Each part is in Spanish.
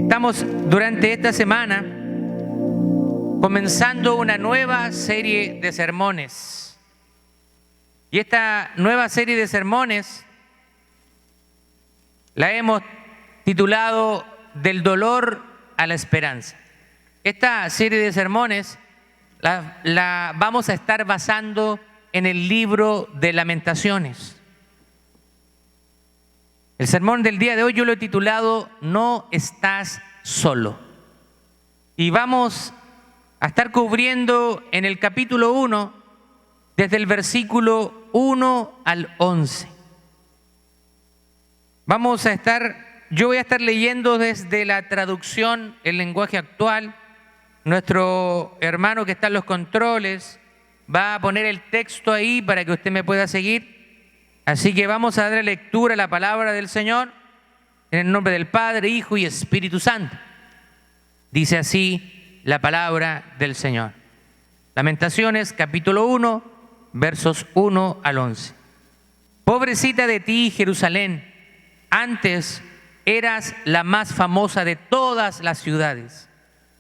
Estamos durante esta semana comenzando una nueva serie de sermones. Y esta nueva serie de sermones la hemos titulado Del dolor a la esperanza. Esta serie de sermones la vamos a estar basando en el libro de Lamentaciones. El sermón del día de hoy yo lo he titulado No estás solo. Y vamos a estar cubriendo en el capítulo 1, desde el versículo 1 al 11. Yo voy a estar leyendo desde la traducción, el lenguaje actual. Nuestro hermano que está en los controles va a poner el texto ahí para que usted me pueda seguir. Así que vamos a dar lectura a la palabra del Señor en el nombre del Padre, Hijo y Espíritu Santo. Dice así la palabra del Señor. Lamentaciones, capítulo 1, versos 1 al 11. Pobrecita de ti, Jerusalén, antes eras la más famosa de todas las ciudades.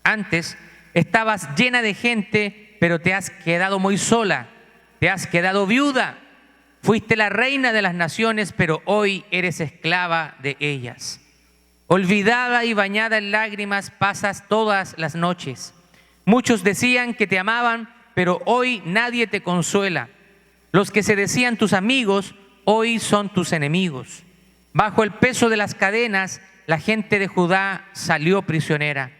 Antes estabas llena de gente, pero te has quedado muy sola, te has quedado viuda. Fuiste la reina de las naciones, pero hoy eres esclava de ellas. Olvidada y bañada en lágrimas pasas todas las noches. Muchos decían que te amaban, pero hoy nadie te consuela. Los que se decían tus amigos, hoy son tus enemigos. Bajo el peso de las cadenas, la gente de Judá salió prisionera.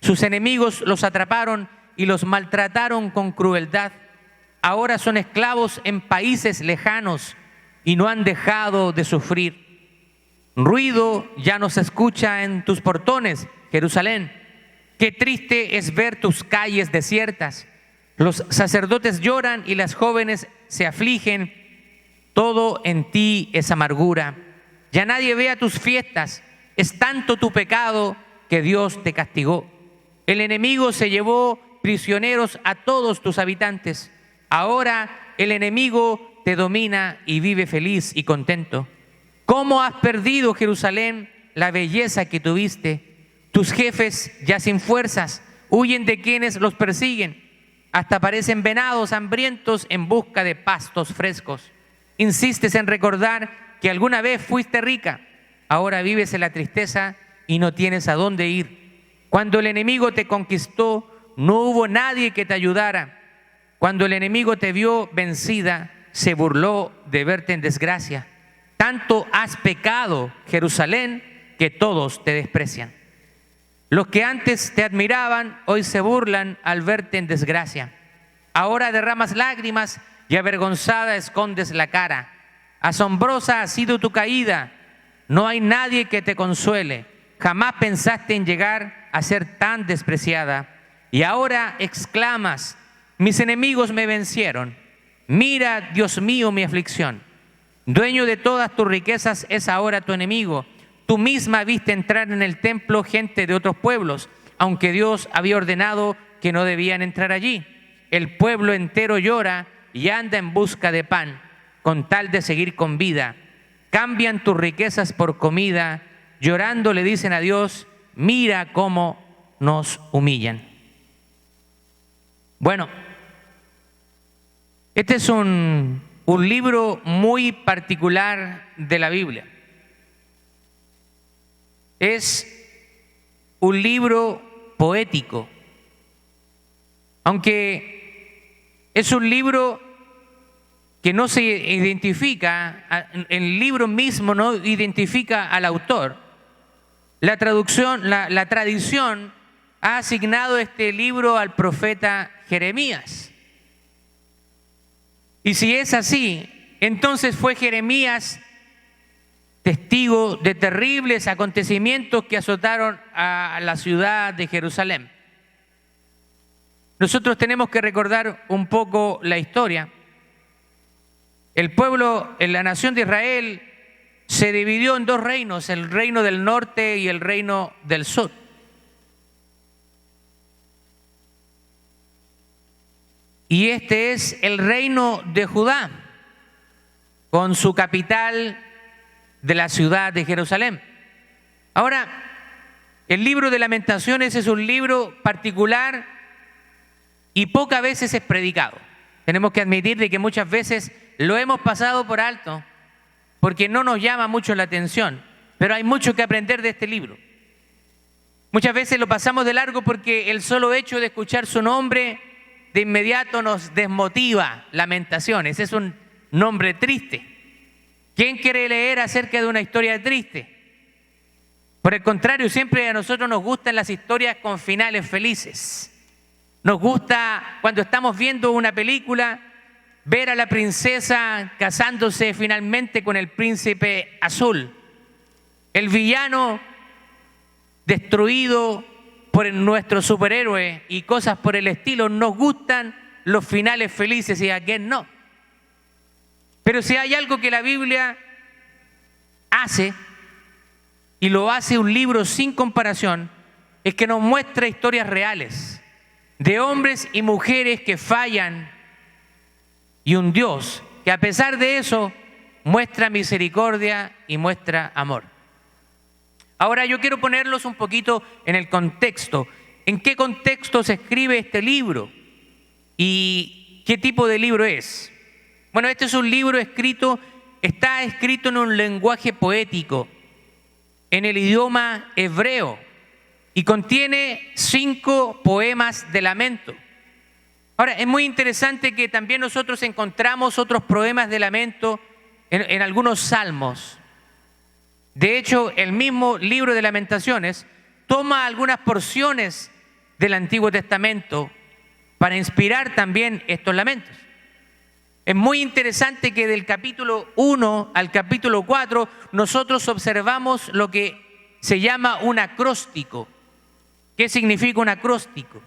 Sus enemigos los atraparon y los maltrataron con crueldad. Ahora son esclavos en países lejanos y no han dejado de sufrir. Ruido ya no se escucha en tus portones, Jerusalén. Qué triste es ver tus calles desiertas. Los sacerdotes lloran y las jóvenes se afligen. Todo en ti es amargura. Ya nadie ve a tus fiestas. Es tanto tu pecado que Dios te castigó. El enemigo se llevó prisioneros a todos tus habitantes. Ahora el enemigo te domina y vive feliz y contento. ¿Cómo has perdido, Jerusalén, la belleza que tuviste? Tus jefes, ya sin fuerzas, huyen de quienes los persiguen. Hasta parecen venados hambrientos en busca de pastos frescos. Insistes en recordar que alguna vez fuiste rica. Ahora vives en la tristeza y no tienes a dónde ir. Cuando el enemigo te conquistó, no hubo nadie que te ayudara. Cuando el enemigo te vio vencida, se burló de verte en desgracia. Tanto has pecado, Jerusalén, que todos te desprecian. Los que antes te admiraban, hoy se burlan al verte en desgracia. Ahora derramas lágrimas y avergonzada escondes la cara. Asombrosa ha sido tu caída. No hay nadie que te consuele. Jamás pensaste en llegar a ser tan despreciada. Y ahora exclamas: mis enemigos me vencieron. Mira, Dios mío, mi aflicción. Dueño de todas tus riquezas es ahora tu enemigo. Tú misma viste entrar en el templo gente de otros pueblos, aunque Dios había ordenado que no debían entrar allí. El pueblo entero llora y anda en busca de pan, con tal de seguir con vida. Cambian tus riquezas por comida. Llorando le dicen a Dios: mira cómo nos humillan. Bueno, este es un libro muy particular de la Biblia. Es un libro poético, aunque es un libro que no se identifica, el libro mismo no identifica al autor. La tradición ha asignado este libro al profeta Jeremías. Y si es así, entonces fue Jeremías testigo de terribles acontecimientos que azotaron a la ciudad de Jerusalén. Nosotros tenemos que recordar un poco la historia. El pueblo, en la nación de Israel, se dividió en dos reinos, el reino del norte y el reino del sur. Y este es el reino de Judá, con su capital de la ciudad de Jerusalén. Ahora, El libro de Lamentaciones es un libro particular y pocas veces es predicado. Tenemos que admitir de que muchas veces lo hemos pasado por alto porque no nos llama mucho la atención, pero hay mucho que aprender de este libro. Muchas veces lo pasamos de largo porque el solo hecho de escuchar su nombre de inmediato nos desmotiva. Lamentaciones, es un nombre triste. ¿Quién quiere leer acerca de una historia triste? Por el contrario, siempre a nosotros nos gustan las historias con finales felices. Nos gusta, cuando estamos viendo una película, ver a la princesa casándose finalmente con el príncipe azul. El villano destruido por nuestro superhéroe y cosas por el estilo. Nos gustan los finales felices y a quién no. Pero si hay algo que la Biblia hace, y lo hace un libro sin comparación, es que nos muestra historias reales de hombres y mujeres que fallan y un Dios que a pesar de eso muestra misericordia y muestra amor. Ahora yo quiero ponerlos un poquito en el contexto. ¿En qué contexto se escribe este libro? ¿Y qué tipo de libro es? Bueno, este es un libro está escrito en un lenguaje poético, en el idioma hebreo, y contiene 5 poemas de lamento. Ahora, es muy interesante que también nosotros encontramos otros poemas de lamento en algunos salmos. De hecho, el mismo libro de Lamentaciones toma algunas porciones del Antiguo Testamento para inspirar también estos lamentos. Es muy interesante que del capítulo 1 al capítulo 4 nosotros observamos lo que se llama un acróstico. ¿Qué significa un acróstico?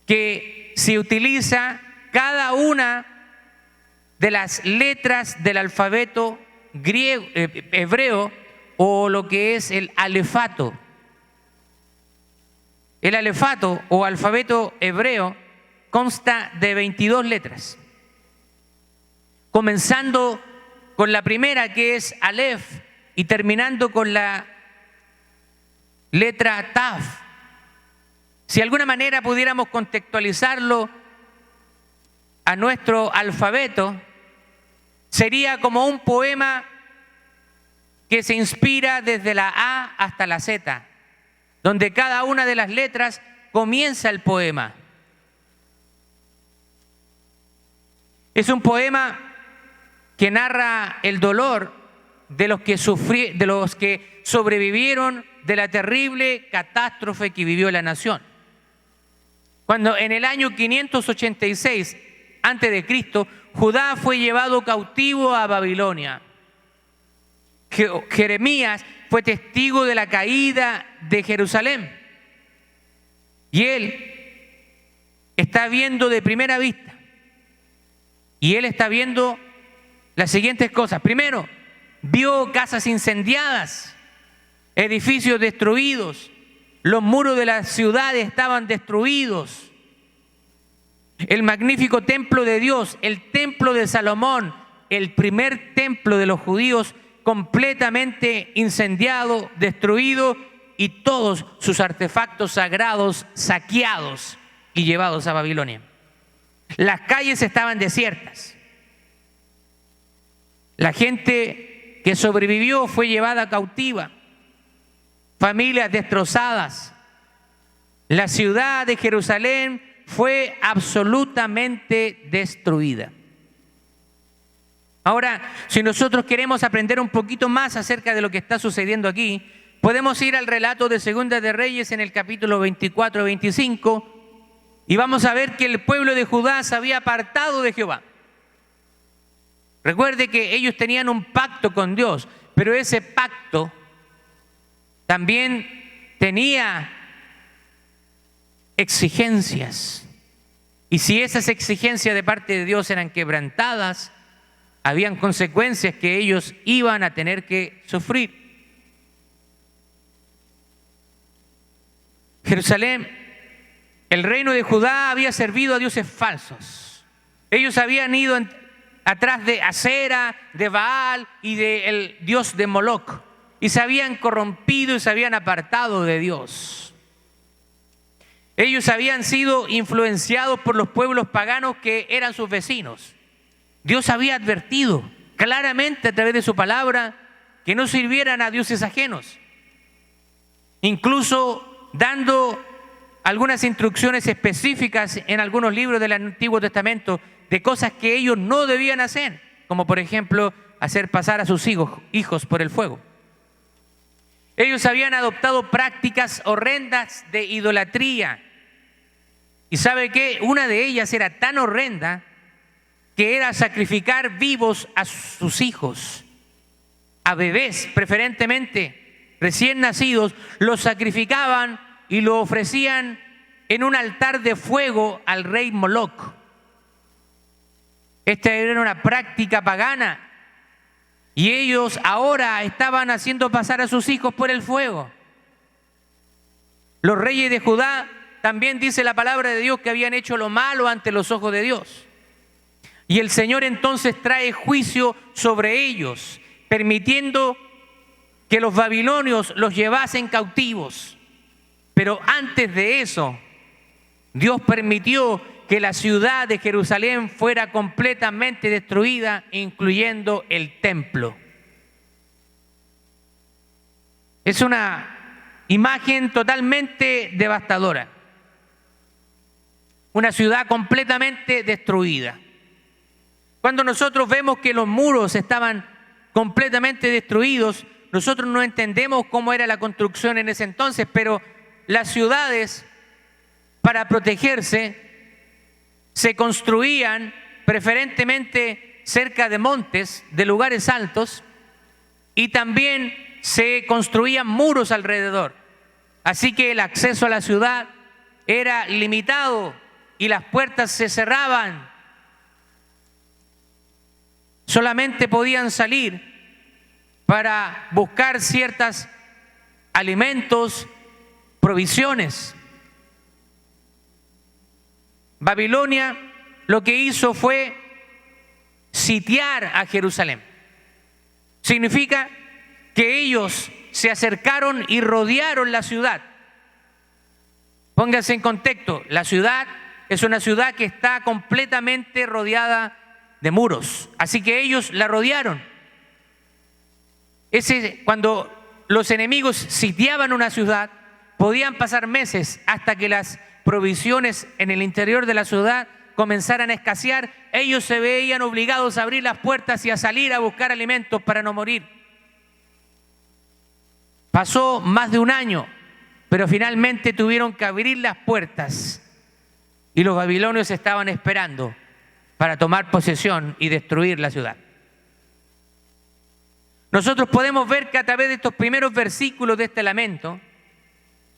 Que se utiliza cada una de las letras del alfabeto hebreo o lo que es el alefato. El alefato o alfabeto hebreo consta de 22 letras. Comenzando con la primera, que es Aleph, y terminando con la letra Taf. Si de alguna manera pudiéramos contextualizarlo a nuestro alfabeto, sería como un poema que se inspira desde la A hasta la Z, donde cada una de las letras comienza el poema. Es un poema que narra el dolor de los que sobrevivieron de la terrible catástrofe que vivió la nación. Cuando en el año 586 a.C., Judá fue llevado cautivo a Babilonia. Jeremías fue testigo de la caída de Jerusalén. Y él está viendo de primera vista. Y él está viendo las siguientes cosas. Primero, vio casas incendiadas, edificios destruidos, los muros de las ciudades estaban destruidos. El magnífico templo de Dios, el templo de Salomón, el primer templo de los judíos, completamente incendiado, destruido, y todos sus artefactos sagrados saqueados y llevados a Babilonia. Las calles estaban desiertas. La gente que sobrevivió fue llevada cautiva. Familias destrozadas. La ciudad de Jerusalén fue absolutamente destruida. Ahora, si nosotros queremos aprender un poquito más acerca de lo que está sucediendo aquí, podemos ir al relato de Segunda de Reyes en el capítulo 24-25 y vamos a ver que el pueblo de Judá se había apartado de Jehová. Recuerde que ellos tenían un pacto con Dios, pero ese pacto también tenía exigencias. Y si esas exigencias de parte de Dios eran quebrantadas, habían consecuencias que ellos iban a tener que sufrir. Jerusalén, el reino de Judá había servido a dioses falsos. Ellos habían ido atrás de Asera, de Baal y del dios de Moloc. y se habían corrompido y se habían apartado de Dios. Ellos habían sido influenciados por los pueblos paganos que eran sus vecinos. Dios había advertido claramente a través de su palabra que no sirvieran a dioses ajenos, incluso dando algunas instrucciones específicas en algunos libros del Antiguo Testamento de cosas que ellos no debían hacer, como por ejemplo hacer pasar a sus hijos por el fuego. Ellos habían adoptado prácticas horrendas de idolatría. ¿Y sabe qué? Una de ellas era tan horrenda que era sacrificar vivos a sus hijos, a bebés preferentemente, recién nacidos, los sacrificaban y lo ofrecían en un altar de fuego al rey Moloc. Esta era una práctica pagana y ellos ahora estaban haciendo pasar a sus hijos por el fuego. Los reyes de Judá también dice la palabra de Dios que habían hecho lo malo ante los ojos de Dios. Y el Señor entonces trae juicio sobre ellos, permitiendo que los babilonios los llevasen cautivos. Pero antes de eso, Dios permitió que la ciudad de Jerusalén fuera completamente destruida, incluyendo el templo. Es una imagen totalmente devastadora. Una ciudad completamente destruida. Cuando nosotros vemos que los muros estaban completamente destruidos, nosotros no entendemos cómo era la construcción en ese entonces, pero las ciudades, para protegerse, se construían preferentemente cerca de montes, de lugares altos, y también se construían muros alrededor. Así que el acceso a la ciudad era limitado y las puertas se cerraban. Solamente podían salir para buscar ciertos alimentos, provisiones. Babilonia lo que hizo fue sitiar a Jerusalén. Significa que ellos se acercaron y rodearon la ciudad. Pónganse en contexto, la ciudad es una ciudad que está completamente rodeada de muros, así que ellos la rodearon. Cuando los enemigos sitiaban una ciudad, podían pasar meses hasta que las provisiones en el interior de la ciudad comenzaran a escasear. Ellos se veían obligados a abrir las puertas y a salir a buscar alimentos para no morir. Pasó más de un año, pero finalmente tuvieron que abrir las puertas y los babilonios estaban esperando para tomar posesión y destruir la ciudad. Nosotros podemos ver que a través de estos primeros versículos de este lamento,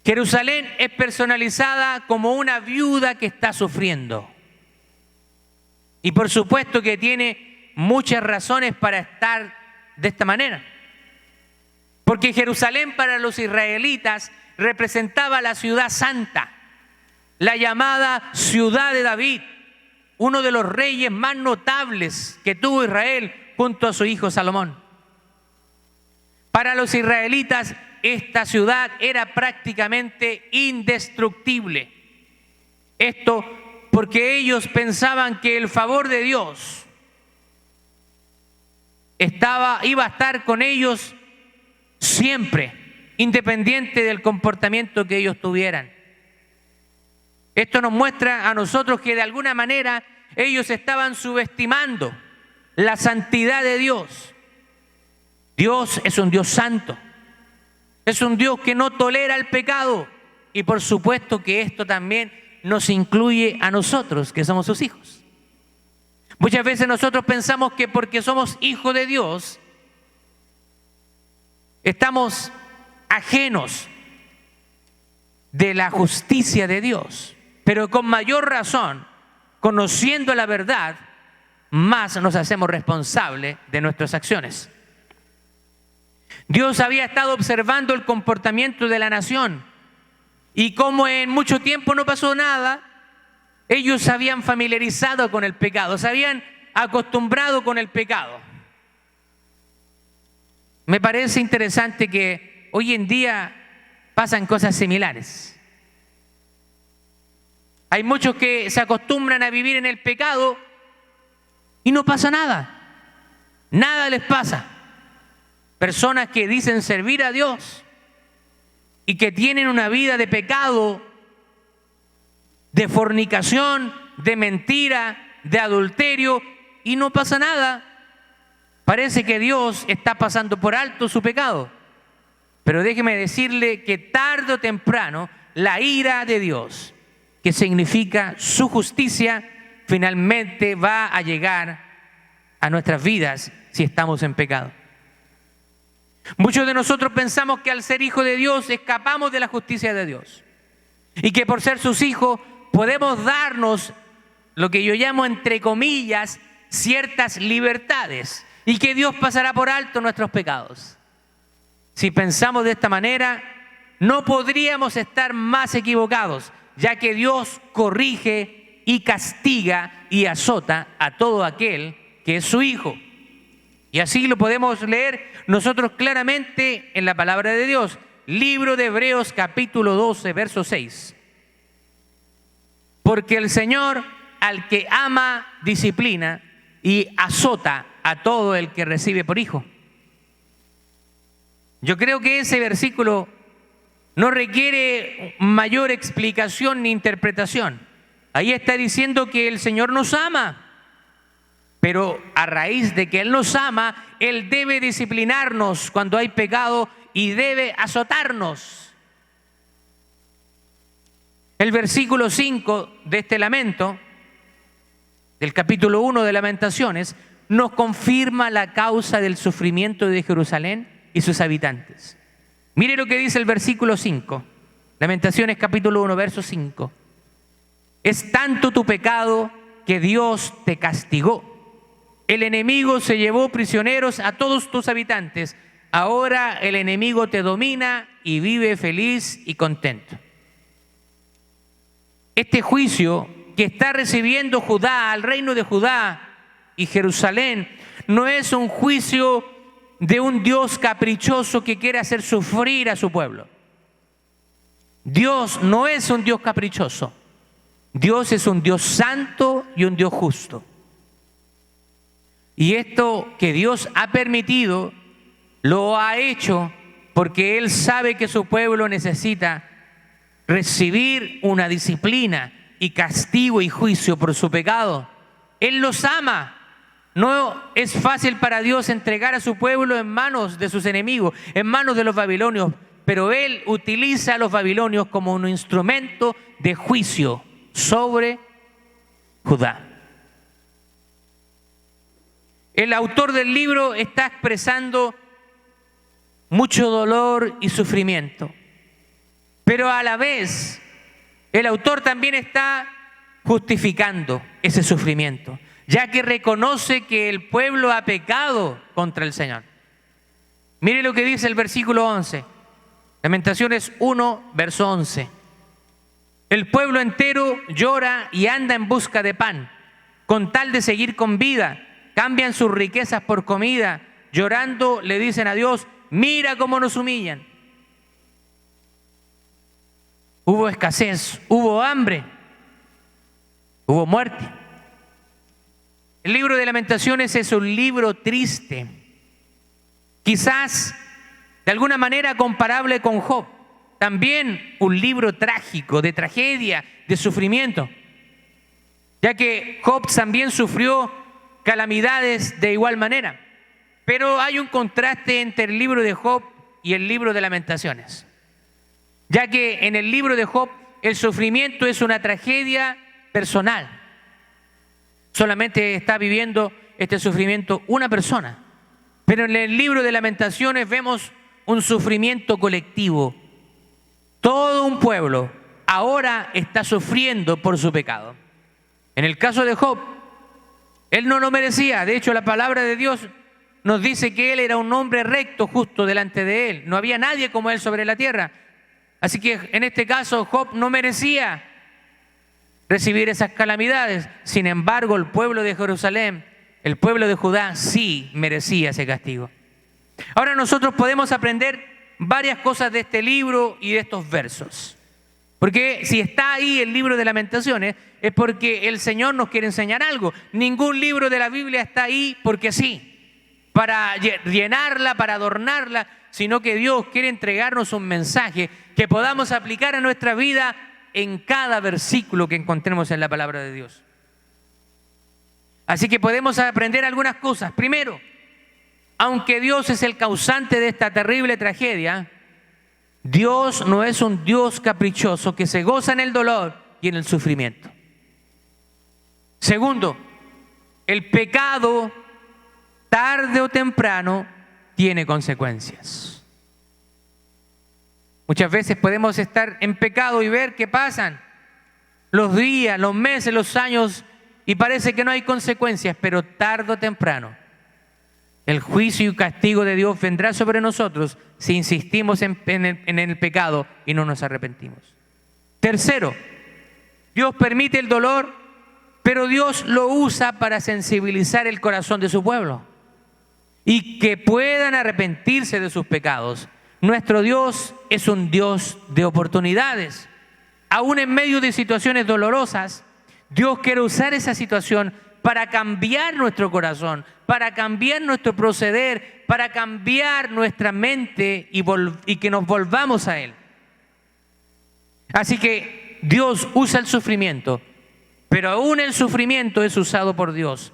Jerusalén es personalizada como una viuda que está sufriendo. Y por supuesto que tiene muchas razones para estar de esta manera. Porque Jerusalén para los israelitas representaba la ciudad santa, la llamada ciudad de David, uno de los reyes más notables que tuvo Israel junto a su hijo Salomón. Para los israelitas, esta ciudad era prácticamente indestructible. Esto porque ellos pensaban que el favor de Dios iba a estar con ellos siempre, independiente del comportamiento que ellos tuvieran. Esto nos muestra a nosotros que de alguna manera ellos estaban subestimando la santidad de Dios. Dios es un Dios santo. Es un Dios que no tolera el pecado. Y por supuesto que esto también nos incluye a nosotros, que somos sus hijos. Muchas veces nosotros pensamos que porque somos hijos de Dios, estamos ajenos de la justicia de Dios. Pero con mayor razón, conociendo la verdad, más nos hacemos responsables de nuestras acciones. Dios había estado observando el comportamiento de la nación y como en mucho tiempo no pasó nada, ellos se habían familiarizado con el pecado, se habían acostumbrado con el pecado. Me parece interesante que hoy en día pasan cosas similares. Hay muchos que se acostumbran a vivir en el pecado y no pasa nada. Nada les pasa. Personas que dicen servir a Dios y que tienen una vida de pecado, de fornicación, de mentira, de adulterio, y no pasa nada. Parece que Dios está pasando por alto su pecado. Pero déjeme decirle que tarde o temprano la ira de Dios, que significa su justicia, finalmente va a llegar a nuestras vidas si estamos en pecado. Muchos de nosotros pensamos que al ser hijos de Dios escapamos de la justicia de Dios y que por ser sus hijos podemos darnos lo que yo llamo, entre comillas, ciertas libertades y que Dios pasará por alto nuestros pecados. Si pensamos de esta manera, no podríamos estar más equivocados, ya que Dios corrige y castiga y azota a todo aquel que es su hijo. Y así lo podemos leer nosotros claramente en la palabra de Dios. Libro de Hebreos capítulo 12, verso 6. Porque el Señor al que ama disciplina y azota a todo el que recibe por hijo. Yo creo que ese versículo no requiere mayor explicación ni interpretación. Ahí está diciendo que el Señor nos ama, pero a raíz de que Él nos ama, Él debe disciplinarnos cuando hay pecado y debe azotarnos. El versículo 5 de este lamento, del capítulo 1 de Lamentaciones, nos confirma la causa del sufrimiento de Jerusalén y sus habitantes. Mire lo que dice el versículo 5, Lamentaciones capítulo 1, verso 5. Es tanto tu pecado que Dios te castigó. El enemigo se llevó prisioneros a todos tus habitantes. Ahora el enemigo te domina y vive feliz y contento. Este juicio que está recibiendo Judá, al reino de Judá y Jerusalén, no es un juicio de un Dios caprichoso que quiere hacer sufrir a su pueblo. Dios no es un Dios caprichoso. Dios es un Dios santo y un Dios justo. Y esto que Dios ha permitido, lo ha hecho porque Él sabe que su pueblo necesita recibir una disciplina y castigo y juicio por su pecado. Él los ama. No es fácil para Dios entregar a su pueblo en manos de sus enemigos, en manos de los babilonios, pero Él utiliza a los babilonios como un instrumento de juicio sobre Judá. El autor del libro está expresando mucho dolor y sufrimiento, pero a la vez el autor también está justificando ese sufrimiento, ya que reconoce que el pueblo ha pecado contra el Señor. Mire lo que dice el versículo 11, Lamentaciones 1, verso 11. El pueblo entero llora y anda en busca de pan, con tal de seguir con vida. Cambian sus riquezas por comida, llorando le dicen a Dios, mira cómo nos humillan. Hubo escasez, hubo hambre, hubo muerte. El libro de Lamentaciones es un libro triste, quizás de alguna manera comparable con Job, también un libro trágico, de tragedia, de sufrimiento, ya que Job también sufrió calamidades de igual manera. Pero hay un contraste entre el libro de Job y el libro de Lamentaciones, ya que en el libro de Job el sufrimiento es una tragedia personal. Solamente está viviendo este sufrimiento una persona. Pero en el libro de Lamentaciones vemos un sufrimiento colectivo. Todo un pueblo ahora está sufriendo por su pecado. En el caso de Job, él no lo merecía. De hecho, la palabra de Dios nos dice que él era un hombre recto, justo delante de él. No había nadie como él sobre la tierra. Así que en este caso Job no merecía recibir esas calamidades. Sin embargo, el pueblo de Jerusalén, el pueblo de Judá, sí merecía ese castigo. Ahora nosotros podemos aprender varias cosas de este libro y de estos versos. Porque si está ahí el libro de Lamentaciones, es porque el Señor nos quiere enseñar algo. Ningún libro de la Biblia está ahí porque sí, para llenarla, para adornarla, sino que Dios quiere entregarnos un mensaje que podamos aplicar a nuestra vida en cada versículo que encontremos en la palabra de Dios. Así que podemos aprender algunas cosas. Primero, aunque Dios es el causante de esta terrible tragedia, Dios no es un Dios caprichoso que se goza en el dolor y en el sufrimiento. Segundo, el pecado, tarde o temprano, tiene consecuencias. Muchas veces podemos estar en pecado y ver que pasan los días, los meses, los años y parece que no hay consecuencias, pero tarde o temprano el juicio y castigo de Dios vendrá sobre nosotros si insistimos en el pecado y no nos arrepentimos. Tercero, Dios permite el dolor, pero Dios lo usa para sensibilizar el corazón de su pueblo y que puedan arrepentirse de sus pecados. Nuestro Dios es un Dios de oportunidades. Aún en medio de situaciones dolorosas, Dios quiere usar esa situación para cambiar nuestro corazón, para cambiar nuestro proceder, para cambiar nuestra mente y que nos volvamos a Él. Así que Dios usa el sufrimiento, pero aún el sufrimiento es usado por Dios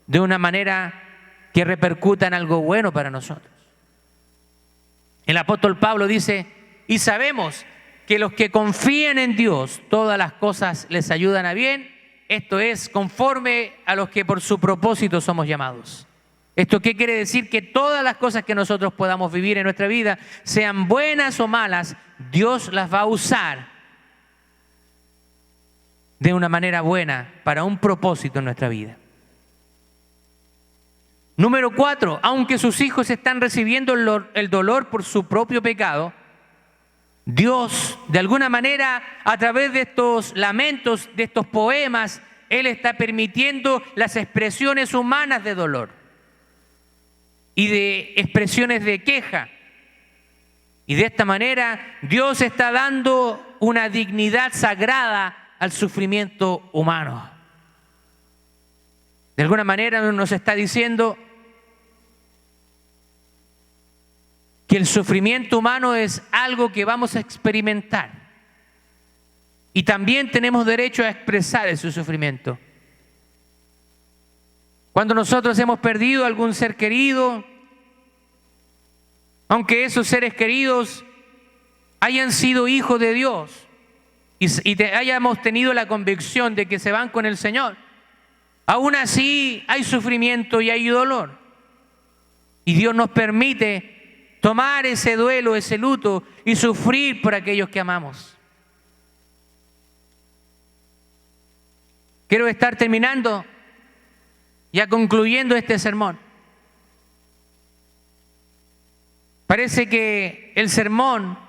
de una manera que repercuta en algo bueno para nosotros. El apóstol Pablo dice, y sabemos que los que confían en Dios, todas las cosas les ayudan a bien. Esto es conforme a los que por su propósito somos llamados. ¿Esto qué quiere decir? Que todas las cosas que nosotros podamos vivir en nuestra vida, sean buenas o malas, Dios las va a usar de una manera buena para un propósito en nuestra vida. Número 4, aunque sus hijos están recibiendo el dolor por su propio pecado, Dios, de alguna manera, a través de estos lamentos, de estos poemas, Él está permitiendo las expresiones humanas de dolor y de expresiones de queja. Y de esta manera, Dios está dando una dignidad sagrada al sufrimiento humano. De alguna manera nos está diciendo que el sufrimiento humano es algo que vamos a experimentar. Y también tenemos derecho a expresar ese sufrimiento. Cuando nosotros hemos perdido algún ser querido, aunque esos seres queridos hayan sido hijos de Dios y hayamos tenido la convicción de que se van con el Señor, aún así hay sufrimiento y hay dolor. Y Dios nos permite tomar ese duelo, ese luto y sufrir por aquellos que amamos. Quiero estar terminando, ya concluyendo este sermón. Parece que el sermón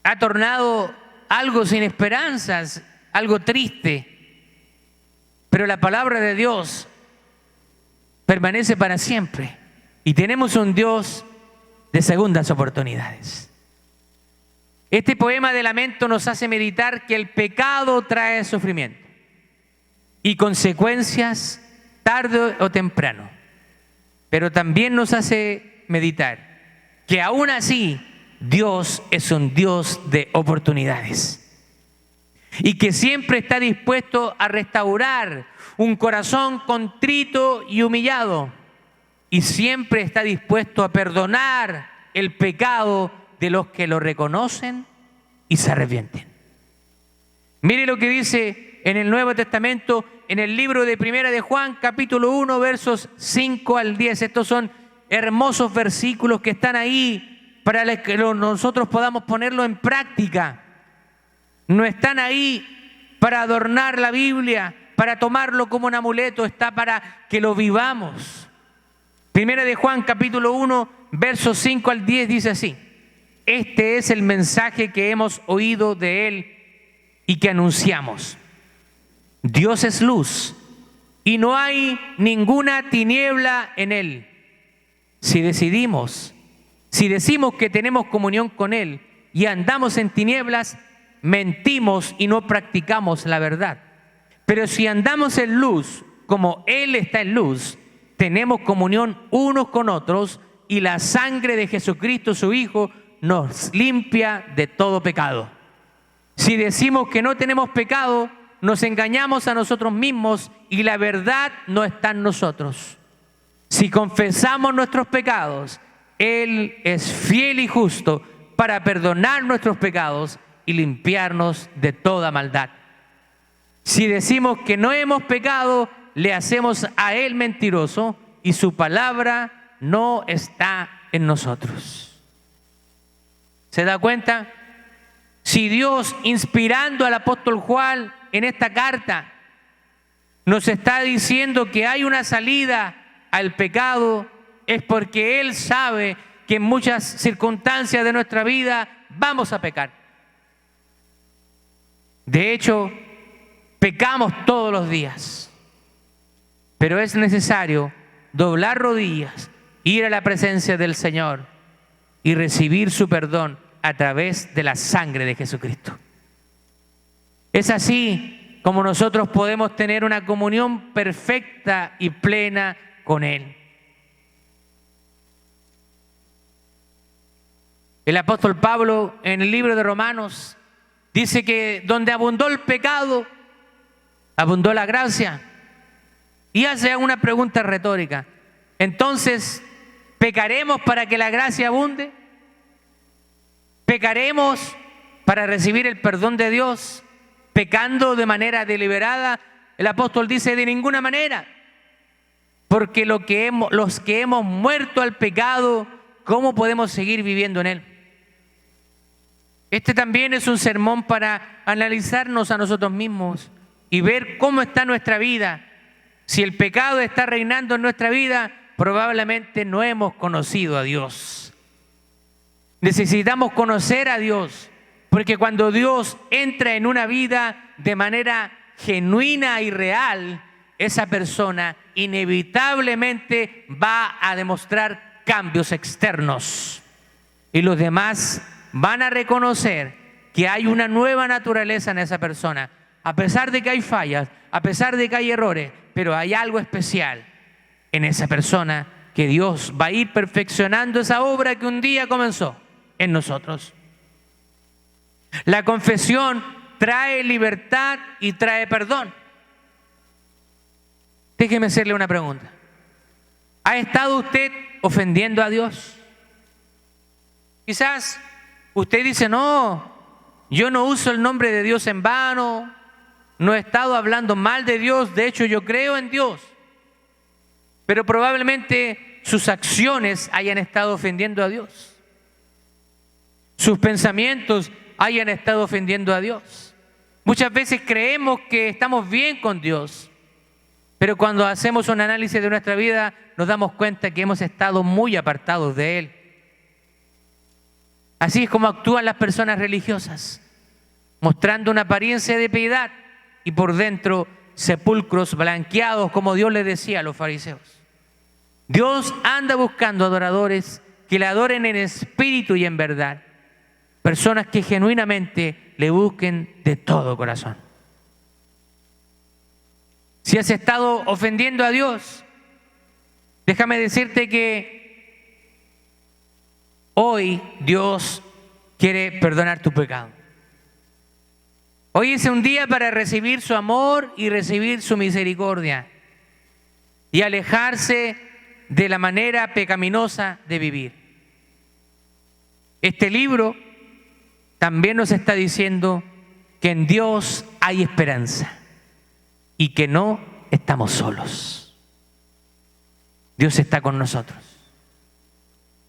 ha tornado algo sin esperanzas, algo triste, pero la palabra de Dios permanece para siempre. Y tenemos un Dios de segundas oportunidades. Este poema de lamento nos hace meditar que el pecado trae sufrimiento y consecuencias tarde o temprano. Pero también nos hace meditar que aún así Dios es un Dios de oportunidades y que siempre está dispuesto a restaurar un corazón contrito y humillado. Y siempre está dispuesto a perdonar el pecado de los que lo reconocen y se arrepienten. Mire lo que dice en el Nuevo Testamento, en el libro de Primera de Juan, capítulo 1, versos 5 al 10. Estos son hermosos versículos que están ahí para que nosotros podamos ponerlo en práctica. No están ahí para adornar la Biblia, para tomarlo como un amuleto, está para que lo vivamos. Primera de Juan, capítulo 1, versos 5 al 10, dice así: este es el mensaje que hemos oído de Él y que anunciamos. Dios es luz y no hay ninguna tiniebla en Él. Si decimos que tenemos comunión con Él y andamos en tinieblas, mentimos y no practicamos la verdad. Pero si andamos en luz, como Él está en luz, tenemos comunión unos con otros y la sangre de Jesucristo, su Hijo, nos limpia de todo pecado. Si decimos que no tenemos pecado, nos engañamos a nosotros mismos y la verdad no está en nosotros. Si confesamos nuestros pecados, Él es fiel y justo para perdonar nuestros pecados y limpiarnos de toda maldad. Si decimos que no hemos pecado, le hacemos a Él mentiroso y su palabra no está en nosotros. ¿Se da cuenta? Si Dios, inspirando al apóstol Juan en esta carta, nos está diciendo que hay una salida al pecado, es porque Él sabe que en muchas circunstancias de nuestra vida vamos a pecar. De hecho, pecamos todos los días, pero es necesario doblar rodillas, ir a la presencia del Señor y recibir su perdón a través de la sangre de Jesucristo. Es así como nosotros podemos tener una comunión perfecta y plena con Él. El apóstol Pablo en el libro de Romanos dice que donde abundó el pecado, abundó la gracia. Y hace una pregunta retórica. Entonces, ¿pecaremos para que la gracia abunde? ¿Pecaremos para recibir el perdón de Dios pecando de manera deliberada? El apóstol dice de ninguna manera. Porque los que hemos muerto al pecado, ¿cómo podemos seguir viviendo en él? Este también es un sermón para analizarnos a nosotros mismos y ver cómo está nuestra vida. Si el pecado está reinando en nuestra vida, probablemente no hemos conocido a Dios. Necesitamos conocer a Dios, porque cuando Dios entra en una vida de manera genuina y real, esa persona inevitablemente va a demostrar cambios externos. Y los demás van a reconocer que hay una nueva naturaleza en esa persona. A pesar de que hay fallas, a pesar de que hay errores, pero hay algo especial en esa persona que Dios va a ir perfeccionando esa obra que un día comenzó en nosotros. La confesión trae libertad y trae perdón. Déjeme hacerle una pregunta. ¿Ha estado usted ofendiendo a Dios? Quizás usted dice, no, yo no uso el nombre de Dios en vano, no he estado hablando mal de Dios, de hecho yo creo en Dios. Pero probablemente sus acciones hayan estado ofendiendo a Dios. Sus pensamientos hayan estado ofendiendo a Dios. Muchas veces creemos que estamos bien con Dios, pero cuando hacemos un análisis de nuestra vida nos damos cuenta que hemos estado muy apartados de Él. Así es como actúan las personas religiosas, mostrando una apariencia de piedad y por dentro sepulcros blanqueados, como Dios les decía a los fariseos. Dios anda buscando adoradores que le adoren en espíritu y en verdad. Personas que genuinamente le busquen de todo corazón. Si has estado ofendiendo a Dios, déjame decirte que hoy Dios quiere perdonar tu pecado. Hoy es un día para recibir su amor y recibir su misericordia y alejarse de la manera pecaminosa de vivir. Este libro también nos está diciendo que en Dios hay esperanza y que no estamos solos. Dios está con nosotros.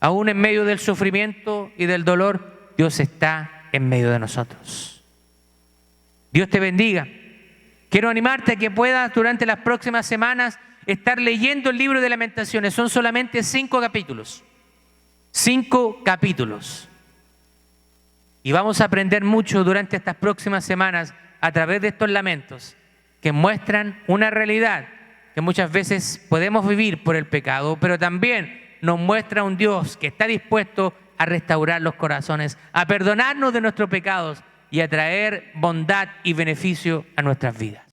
Aún en medio del sufrimiento y del dolor, Dios está en medio de nosotros. Dios te bendiga. Quiero animarte a que puedas durante las próximas semanas estar leyendo el libro de Lamentaciones. Son solamente 5 capítulos. 5 capítulos. Y vamos a aprender mucho durante estas próximas semanas a través de estos lamentos que muestran una realidad que muchas veces podemos vivir por el pecado, pero también nos muestra un Dios que está dispuesto a restaurar los corazones, a perdonarnos de nuestros pecados y a traer bondad y beneficio a nuestras vidas.